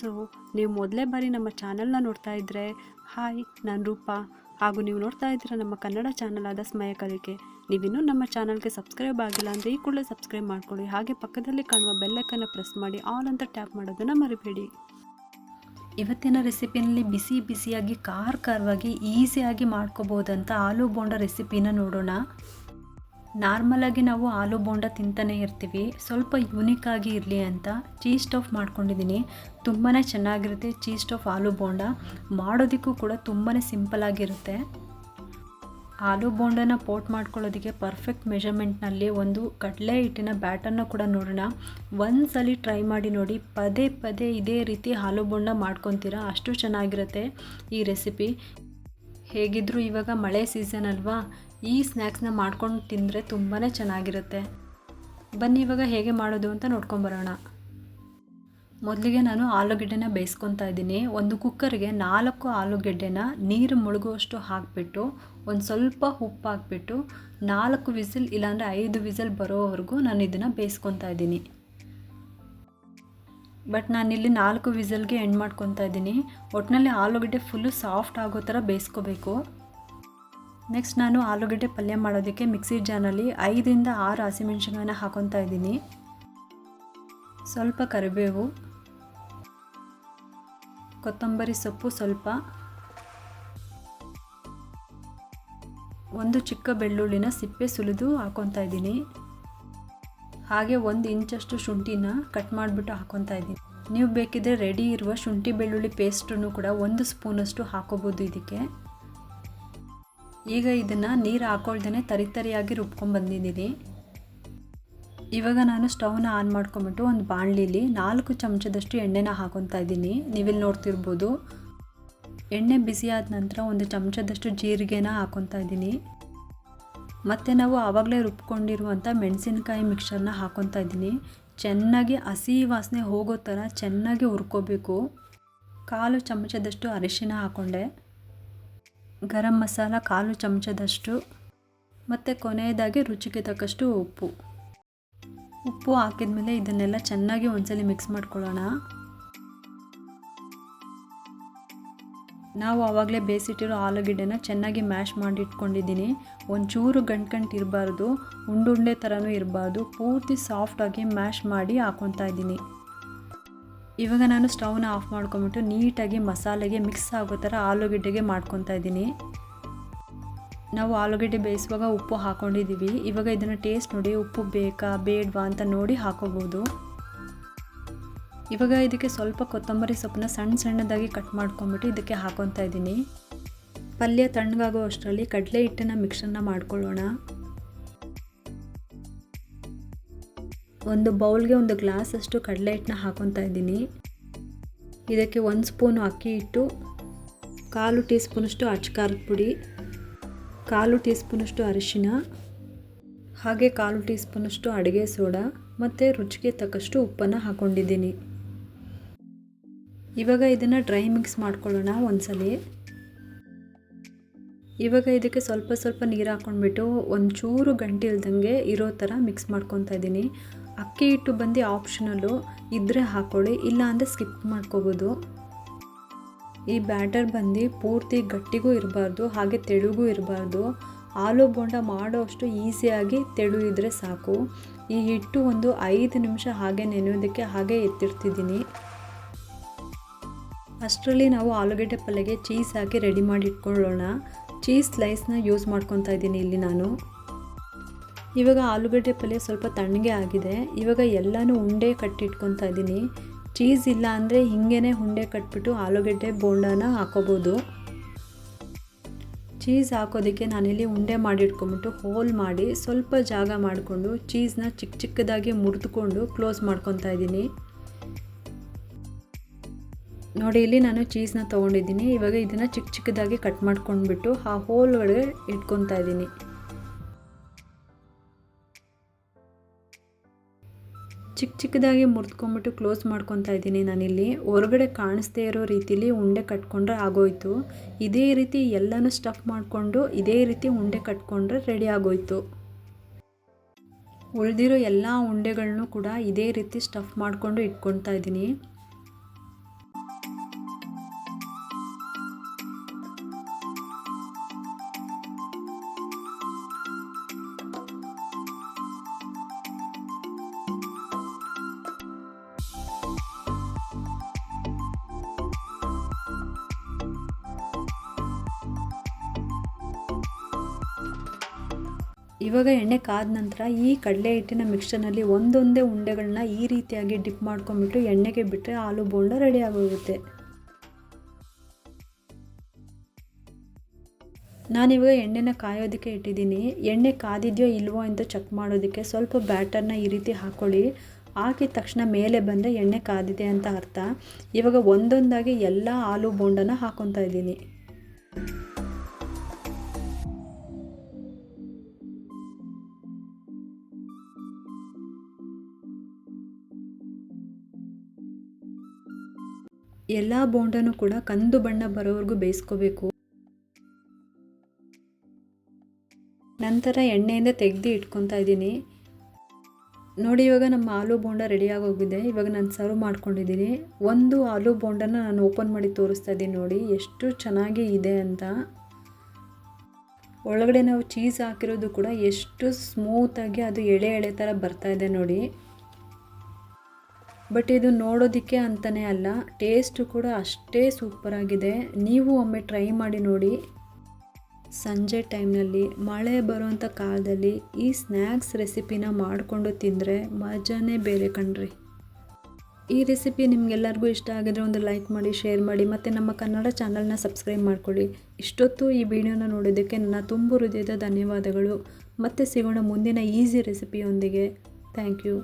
Friends, ನೀವು ಮೊದಲೇ ಬಾರಿ ನಮ್ಮ ಚಾನಲ್ನ ನೋಡ್ತಾ ಇದ್ದರೆ ಹಾಯ್, ನಾನು ರೂಪಾ. ಹಾಗೂ ನೀವು ನೋಡ್ತಾ ಇದ್ದೀರ ನಮ್ಮ ಕನ್ನಡ ಚಾನಲ್ ಆದ ಸ್ಮಯ ಕಲಿಕೆ. ನೀವಿನ್ನೂ ನಮ್ಮ ಚಾನಲ್ಗೆ ಸಬ್ಸ್ಕ್ರೈಬ್ ಆಗಿಲ್ಲ ಅಂದರೆ ಈ ಕೂಡಲೇ ಸಬ್ಸ್ಕ್ರೈಬ್ ಮಾಡ್ಕೊಳ್ಳಿ. ಹಾಗೆ ಪಕ್ಕದಲ್ಲಿ ಕಾಣುವ ಬೆಲ್ಲೈಕನ್ನು ಪ್ರೆಸ್ ಮಾಡಿ ಆಲ್ ಅಂತ ಟ್ಯಾಪ್ ಮಾಡೋದನ್ನು ಮರಿಬೇಡಿ. ಇವತ್ತಿನ ರೆಸಿಪಿನಲ್ಲಿ ಬಿಸಿ ಬಿಸಿಯಾಗಿ ಖಾರವಾಗಿ ಈಸಿಯಾಗಿ ಮಾಡ್ಕೋಬೋದಂತ ಆಲೂ ಬೋಂಡ ರೆಸಿಪಿನ ನೋಡೋಣ. ನಾರ್ಮಲಾಗಿ ನಾವು ಆಲೂ ಬೋಂಡ ತಿಂತಾನೆ ಇರ್ತೀವಿ, ಸ್ವಲ್ಪ ಯೂನಿಕ್ ಆಗಿ ಇರಲಿ ಅಂತ ಚೀಸ್ ಸ್ಟಫ್ ಮಾಡ್ಕೊಂಡಿದ್ದೀನಿ. ತುಂಬಾ ಚೆನ್ನಾಗಿರುತ್ತೆ ಚೀಸ್ ಸ್ಟಫ್ ಆಲೂ ಬೋಂಡ. ಮಾಡೋದಕ್ಕೂ ಕೂಡ ತುಂಬಾ ಸಿಂಪಲ್ ಆಗಿರುತ್ತೆ. ಆಲೂ ಬೋಂಡನ ಪೋಟ್ ಮಾಡ್ಕೊಳ್ಳೋದಕ್ಕೆ ಪರ್ಫೆಕ್ಟ್ ಮೆಜರ್ಮೆಂಟ್ನಲ್ಲಿ ಒಂದು ಕಡಲೆ ಹಿಟ್ಟಿನ ಬ್ಯಾಟರ್ನ ಕೂಡ ನೋಡೋಣ. ಒಂದ್ಸಲಿ ಟ್ರೈ ಮಾಡಿ ನೋಡಿ, ಪದೇ ಪದೇ ಇದೇ ರೀತಿ ಆಲೂ ಬೋಂಡ ಮಾಡ್ಕೊತೀರಾ, ಅಷ್ಟು ಚೆನ್ನಾಗಿರುತ್ತೆ ಈ ರೆಸಿಪಿ. ಹೇಗಿದ್ದರೂ ಇವಾಗ ಮಳೆ ಸೀಸನ್ ಅಲ್ವಾ, ಈ ಸ್ನ್ಯಾಕ್ಸ್ನ ಮಾಡ್ಕೊಂಡು ತಿಂದರೆ ತುಂಬಾ ಚೆನ್ನಾಗಿರುತ್ತೆ. ಬನ್ನಿ ಇವಾಗ ಹೇಗೆ ಮಾಡೋದು ಅಂತ ನೋಡ್ಕೊಂಬರೋಣ. ಮೊದಲಿಗೆ ನಾನು ಆಲೂಗೆಡ್ಡೆನ ಬೇಯಿಸ್ಕೊತಾ ಇದ್ದೀನಿ. ಒಂದು ಕುಕ್ಕರ್ಗೆ 4 ಆಲೂಗೆಡ್ಡೆನ ನೀರು ಮುಳುಗುವಷ್ಟು ಹಾಕಿಬಿಟ್ಟು ಒಂದು ಸ್ವಲ್ಪ ಉಪ್ಪು ಹಾಕ್ಬಿಟ್ಟು 4 ವಿಸಿಲ್ ಇಲ್ಲಾಂದರೆ 5 ವಿಸಿಲ್ ಬರೋವರೆಗೂ ನಾನು ಇದನ್ನು ಬೇಯಿಸ್ಕೊತಾ ಇದ್ದೀನಿ. ಬಟ್ ನಾನಿಲ್ಲಿ 4 ವಿಸಿಲ್ಗೆ ಎಂಡ್ ಮಾಡ್ಕೊತಾ ಇದ್ದೀನಿ. ಒಟ್ಟಿನಲ್ಲಿ ಆಲೂಗೆಡ್ಡೆ ಫುಲ್ಲು ಸಾಫ್ಟ್ ಆಗೋ ಥರ ಬೇಯಿಸ್ಕೋಬೇಕು. ನೆಕ್ಸ್ಟ್ ನಾನು ಆಲೂಗೆಡ್ಡೆ ಪಲ್ಯ ಮಾಡೋದಕ್ಕೆ ಮಿಕ್ಸಿ ಜಾರ್ನಲ್ಲಿ 5ರಿಂದ 6 ಹಸಿಮೆಣ್ಸಿನ್ಕಾಯಿನ ಹಾಕೊತಾ ಇದ್ದೀನಿ. ಸ್ವಲ್ಪ ಕರಿಬೇವು, ಕೊತ್ತಂಬರಿ ಸೊಪ್ಪು ಸ್ವಲ್ಪ, ಒಂದು ಚಿಕ್ಕ ಬೆಳ್ಳುಳ್ಳಿನ ಸಿಪ್ಪೆ ಸುಲಿದು ಹಾಕೊತಾ ಇದ್ದೀನಿ. ಹಾಗೆ 1 ಇಂಚಷ್ಟು ಶುಂಠಿನ ಕಟ್ ಮಾಡಿಬಿಟ್ಟು ಹಾಕೊತಾ ಇದ್ದೀನಿ. ನೀವು ಬೇಕಿದ್ರೆ ರೆಡಿ ಇರುವ ಶುಂಠಿ ಬೆಳ್ಳುಳ್ಳಿ ಪೇಸ್ಟನ್ನು ಕೂಡ 1 ಸ್ಪೂನಷ್ಟು ಹಾಕೋಬೋದು ಇದಕ್ಕೆ. ಈಗ ಇದನ್ನು ನೀರು ಹಾಕೊಳ್ದೇ ತರಿಯಾಗಿ ರುಬ್ಕೊಂಡ್ಬಂದಿದ್ದೀನಿ. ಇವಾಗ ನಾನು ಸ್ಟವ್ನ ಆನ್ ಮಾಡ್ಕೊಂಬಿಟ್ಟು ಒಂದು ಬಾಣಲಿಲಿ 4 ಚಮಚದಷ್ಟು ಎಣ್ಣೆನ ಹಾಕೊತಾ ಇದ್ದೀನಿ. ನೀವಿಲ್ಲಿ ನೋಡ್ತಿರ್ಬೋದು. ಎಣ್ಣೆ ಬಿಸಿ ಆದ ನಂತರ 1 ಚಮಚದಷ್ಟು ಜೀರಿಗೆನ ಹಾಕೊತಾ ಇದ್ದೀನಿ. ಮತ್ತು ನಾವು ಆವಾಗಲೇ ರುಬ್ಕೊಂಡಿರುವಂಥ ಮೆಣಸಿನಕಾಯಿ ಮಿಕ್ಸರ್ನ ಹಾಕೊತಾ ಇದ್ದೀನಿ. ಚೆನ್ನಾಗಿ ಹಸಿ ವಾಸನೆ ಹೋಗೋ ಥರ ಚೆನ್ನಾಗಿ ಹುರ್ಕೋಬೇಕು. 1/4 ಚಮಚದಷ್ಟು ಅರಿಶಿನ ಹಾಕ್ಕೊಂಡೆ, ಗರಂ ಮಸಾಲ 1/4 ಚಮಚದಷ್ಟು, ಮತ್ತು ಕೊನೆಯದಾಗಿ ರುಚಿಗೆ ತಕ್ಕಷ್ಟು ಉಪ್ಪು ಹಾಕಿದ ಮೇಲೆ ಇದನ್ನೆಲ್ಲ ಚೆನ್ನಾಗಿ ಒಂದ್ಸಲಿ ಮಿಕ್ಸ್ ಮಾಡ್ಕೊಳ್ಳೋಣ. ನಾವು ಆವಾಗಲೇ ಬೇಯಿಸಿಟ್ಟಿರೋ ಆಲೂಗೆಡ್ಡೆನ ಚೆನ್ನಾಗಿ ಮ್ಯಾಶ್ ಮಾಡಿ ಇಟ್ಕೊಂಡಿದ್ದೀನಿ. ಒಂಚೂರು ಗಂಟು ಇರಬಾರ್ದು, ಉಂಡುಂಡೆ ಥರನೂ ಇರಬಾರ್ದು, ಪೂರ್ತಿ ಸಾಫ್ಟಾಗಿ ಮ್ಯಾಶ್ ಮಾಡಿ ಹಾಕ್ಕೊತಾ ಇದ್ದೀನಿ. ಇವಾಗ ನಾನು ಸ್ಟವ್ನ ಆಫ್ ಮಾಡ್ಕೊಂಬಿಟ್ಟು ನೀಟಾಗಿ ಮಸಾಲೆಗೆ ಮಿಕ್ಸ್ ಆಗೋ ಥರ ಆಲೂಗೆಡ್ಡೆಗೆ ಮಾಡ್ಕೊತಾ ಇದ್ದೀನಿ. ನಾವು ಆಲೂಗೆಡ್ಡೆ ಬೇಯಿಸುವಾಗ ಉಪ್ಪು ಹಾಕ್ಕೊಂಡಿದ್ದೀವಿ. ಇವಾಗ ಇದನ್ನು ಟೇಸ್ಟ್ ನೋಡಿ, ಉಪ್ಪು ಬೇಕಾ ಬೇಡವಾ ಅಂತ ನೋಡಿ ಹಾಕೋಬೋದು. ಇವಾಗ ಇದಕ್ಕೆ ಸ್ವಲ್ಪ ಕೊತ್ತಂಬರಿ ಸೊಪ್ಪನ್ನ ಸಣ್ಣದಾಗಿ ಕಟ್ ಮಾಡ್ಕೊಂಬಿಟ್ಟು ಇದಕ್ಕೆ ಹಾಕೊತಾ ಇದ್ದೀನಿ. ಪಲ್ಯ ತಣ್ಣಗಾಗೋ ಅಷ್ಟರಲ್ಲಿ ಕಡಲೆ ಹಿಟ್ಟಿನ ಮಿಕ್ಸರ್ನ ಮಾಡ್ಕೊಳ್ಳೋಣ. ಒಂದು ಬೌಲ್ಗೆ 1 ಗ್ಲಾಸಷ್ಟು ಕಡಲೆ ಹಿಟ್ಟನ್ನ ಹಾಕೊತಾ ಇದ್ದೀನಿ. ಇದಕ್ಕೆ 1 ಸ್ಪೂನು ಅಕ್ಕಿ ಹಿಟ್ಟು, 1/4 ಟೀ ಸ್ಪೂನಷ್ಟು ಅಚ್ಚಕಾರದ ಪುಡಿ, 1/4 ಟೀ ಸ್ಪೂನಷ್ಟು ಅರಿಶಿನ, ಹಾಗೆ 1/4 ಟೀ ಸ್ಪೂನಷ್ಟು ಅಡುಗೆ ಸೋಡಾ ಮತ್ತು ರುಚಿಗೆ ತಕ್ಕಷ್ಟು ಉಪ್ಪನ್ನು ಹಾಕ್ಕೊಂಡಿದ್ದೀನಿ. ಇವಾಗ ಇದನ್ನು ಡ್ರೈ ಮಿಕ್ಸ್ ಮಾಡ್ಕೊಳ್ಳೋಣ ಒಂದ್ಸಲಿ. ಇವಾಗ ಇದಕ್ಕೆ ಸ್ವಲ್ಪ ನೀರು ಹಾಕ್ಕೊಂಡ್ಬಿಟ್ಟು ಒಂಚೂರು ಗಂಟು ಇಲ್ದಂಗೆ ಇರೋ ಥರ ಮಿಕ್ಸ್ ಮಾಡ್ಕೊತಾ ಇದ್ದೀನಿ. ಅಕ್ಕಿ ಹಿಟ್ಟು ಬಂದು ಆಪ್ಷನಲ್ಲು, ಇದ್ದರೆ ಹಾಕ್ಕೊಳ್ಳಿ, ಇಲ್ಲ ಅಂದರೆ ಸ್ಕಿಪ್ ಮಾಡ್ಕೋಬೋದು. ಈ ಬ್ಯಾಟರ್ ಬಂದು ಪೂರ್ತಿ ಗಟ್ಟಿಗೂ ಇರಬಾರ್ದು, ಹಾಗೆ ತೆಳುಗೂ ಇರಬಾರ್ದು. ಆಲೂ ಬೋಂಡ ಮಾಡೋ ಅಷ್ಟು ಈಸಿಯಾಗಿ ತೆಳು ಇದ್ದರೆ ಸಾಕು. ಈ ಹಿಟ್ಟು ಒಂದು 5 ನಿಮಿಷ ಹಾಗೆ ನೆನೆಯೋದಕ್ಕೆ ಹಾಗೆ ಎತ್ತಿಡ್ತಿದ್ದೀನಿ. ಅಷ್ಟರಲ್ಲಿ ನಾವು ಆಲೂಗೆಡ್ಡೆ ಪಲ್ಯಗೆ ಚೀಸ್ ಹಾಕಿ ರೆಡಿ ಮಾಡಿ ಇಟ್ಕೊಳ್ಳೋಣ. ಚೀಸ್ ಸ್ಲೈಸ್ನ ಯೂಸ್ ಮಾಡ್ಕೊತಾ ಇದ್ದೀನಿ ಇಲ್ಲಿ ನಾನು. ಇವಾಗ ಆಲೂಗಡ್ಡೆ ಪಲ್ಯ ಸ್ವಲ್ಪ ತಣ್ಣಗೆ ಆಗಿದೆ. ಇವಾಗ ಎಲ್ಲನೂ ಉಂಡೆ ಕಟ್ಟಿಟ್ಕೊತಾ ಇದ್ದೀನಿ. ಚೀಸ್ ಇಲ್ಲ ಅಂದರೆ ಹಿಂಗೇ ಉಂಡೆ ಕಟ್ಬಿಟ್ಟು ಆಲೂಗಡ್ಡೆ ಬೋಂಡನ ಹಾಕೋಬೋದು. ಚೀಸ್ ಹಾಕೋದಕ್ಕೆ ನಾನಿಲ್ಲಿ ಉಂಡೆ ಮಾಡಿಟ್ಕೊಂಬಿಟ್ಟು ಹೋಲ್ ಮಾಡಿ ಸ್ವಲ್ಪ ಜಾಗ ಮಾಡಿಕೊಂಡು ಚೀಸ್ನ ಚಿಕ್ಕದಾಗಿ ಮುರಿದುಕೊಂಡು ಕ್ಲೋಸ್ ಮಾಡ್ಕೊತಾ ಇದ್ದೀನಿ. ನೋಡಿ, ಇಲ್ಲಿ ನಾನು ಚೀಸ್ನ ತೊಗೊಂಡಿದ್ದೀನಿ. ಇವಾಗ ಇದನ್ನು ಚಿಕ್ಕದಾಗಿ ಕಟ್ ಮಾಡ್ಕೊಂಡ್ಬಿಟ್ಟು ಆ ಹೋಲ್ ಒಳಗೆ ಇಟ್ಕೊತಾ ಇದ್ದೀನಿ. ಚಿಕ್ಕದಾಗಿ ಮುರಿದ್ಕೊಂಬಿಟ್ಟು ಕ್ಲೋಸ್ ಮಾಡ್ಕೊತಾ ಇದ್ದೀನಿ ನಾನಿಲ್ಲಿ. ಹೊರಗಡೆ ಕಾಣಿಸ್ದೇ ಇರೋ ರೀತಿಲಿ ಉಂಡೆ ಕಟ್ಕೊಂಡ್ರೆ ಆಗೋಯ್ತು. ಇದೇ ರೀತಿ ಎಲ್ಲನೂ ಸ್ಟಫ್ ಮಾಡಿಕೊಂಡು ಇದೇ ರೀತಿ ಉಂಡೆ ಕಟ್ಕೊಂಡ್ರೆ ರೆಡಿ ಆಗೋಯ್ತು. ಉಳಿದಿರೋ ಎಲ್ಲ ಉಂಡೆಗಳನ್ನೂ ಕೂಡ ಇದೇ ರೀತಿ ಸ್ಟಫ್ ಮಾಡಿಕೊಂಡು ಇಟ್ಕೊತಾ ಇದ್ದೀನಿ. ಇವಾಗ ಎಣ್ಣೆ ಕಾದ ನಂತರ ಈ ಕಡಲೆ ಹಿಟ್ಟಿನ ಮಿಕ್ಸ್ಚರ್ನಲ್ಲಿ ಒಂದೊಂದೇ ಉಂಡೆಗಳನ್ನ ಈ ರೀತಿಯಾಗಿ ಡಿಪ್ ಮಾಡ್ಕೊಂಬಿಟ್ಟು ಎಣ್ಣೆಗೆ ಬಿಟ್ಟರೆ ಆಲೂ ಬೋಂಡ ರೆಡಿ ಆಗೋಗುತ್ತೆ. ನಾನಿವಾಗ ಎಣ್ಣೆನ ಕಾಯೋದಕ್ಕೆ ಇಟ್ಟಿದ್ದೀನಿ. ಎಣ್ಣೆ ಕಾದಿದೆಯೋ ಇಲ್ವೋ ಅಂತ ಚೆಕ್ ಮಾಡೋದಕ್ಕೆ ಸ್ವಲ್ಪ ಬ್ಯಾಟರ್ನ ಈ ರೀತಿ ಹಾಕ್ಕೊಳ್ಳಿ. ಹಾಕಿದ ತಕ್ಷಣ ಮೇಲೆ ಬಂದರೆ ಎಣ್ಣೆ ಕಾದಿದೆ ಅಂತ ಅರ್ಥ. ಇವಾಗ ಒಂದೊಂದಾಗಿ ಎಲ್ಲ ಆಲೂ ಬೋಂಡನ ಹಾಕ್ಕೊತಾ ಇದ್ದೀನಿ. ಎಲ್ಲ ಬೋಂಡನೂ ಕೂಡ ಕಂದು ಬಣ್ಣ ಬರೋವರೆಗೂ ಬೇಯಿಸ್ಕೋಬೇಕು. ನಂತರ ಎಣ್ಣೆಯಿಂದ ತೆಗೆದು ಇಟ್ಕೊತಾ ಇದ್ದೀನಿ. ನೋಡಿ ಇವಾಗ ನಮ್ಮ ಆಲೂ ಬೋಂಡ ರೆಡಿಯಾಗೋಗಿದೆ. ಇವಾಗ ನಾನು ಸರ್ವ್ ಮಾಡ್ಕೊಂಡಿದ್ದೀನಿ. ಒಂದು ಆಲೂ ಬೋಂಡನ ನಾನು ಓಪನ್ ಮಾಡಿ ತೋರಿಸ್ತಾ ಇದ್ದೀನಿ. ನೋಡಿ ಎಷ್ಟು ಚೆನ್ನಾಗಿ ಇದೆ ಅಂತ. ಒಳಗಡೆ ನಾವು ಚೀಸ್ ಹಾಕಿರೋದು ಕೂಡ ಎಷ್ಟು ಸ್ಮೂತಾಗಿ ಅದು ಎಳೆ ಎಳೆ ಥರ ಬರ್ತಾ ಇದೆ ನೋಡಿ. ಬಟ್ ಇದು ನೋಡೋದಕ್ಕೆ ಅಂತಲೇ ಅಲ್ಲ, ಟೇಸ್ಟು ಕೂಡ ಅಷ್ಟೇ ಸೂಪರಾಗಿದೆ. ನೀವು ಒಮ್ಮೆ ಟ್ರೈ ಮಾಡಿ ನೋಡಿ. ಸಂಜೆ ಟೈಮ್ನಲ್ಲಿ ಮಳೆ ಬರೋವಂಥ ಕಾಲದಲ್ಲಿ ಈ ಸ್ನ್ಯಾಕ್ಸ್ ರೆಸಿಪಿನ ಮಾಡಿಕೊಂಡು ತಿಂದರೆ ಮಜಾನೇ ಬೇರೆ ಕಣ್ರಿ. ಈ ರೆಸಿಪಿ ನಿಮಗೆಲ್ಲರಿಗೂ ಇಷ್ಟ ಆಗಿದ್ರೆ ಒಂದು ಲೈಕ್ ಮಾಡಿ, ಶೇರ್ ಮಾಡಿ ಮತ್ತು ನಮ್ಮ ಕನ್ನಡ ಚಾನಲ್ನ ಸಬ್ಸ್ಕ್ರೈಬ್ ಮಾಡ್ಕೊಳ್ಳಿ. ಇಷ್ಟೊತ್ತು ಈ ವಿಡಿಯೋನ ನೋಡೋದಕ್ಕೆ ನನ್ನ ತುಂಬ ಹೃದಯದ ಧನ್ಯವಾದಗಳು. ಮತ್ತೆ ಸಿಗೋಣ ಮುಂದಿನ ಈಸಿ ರೆಸಿಪಿಯೊಂದಿಗೆ. Thank you.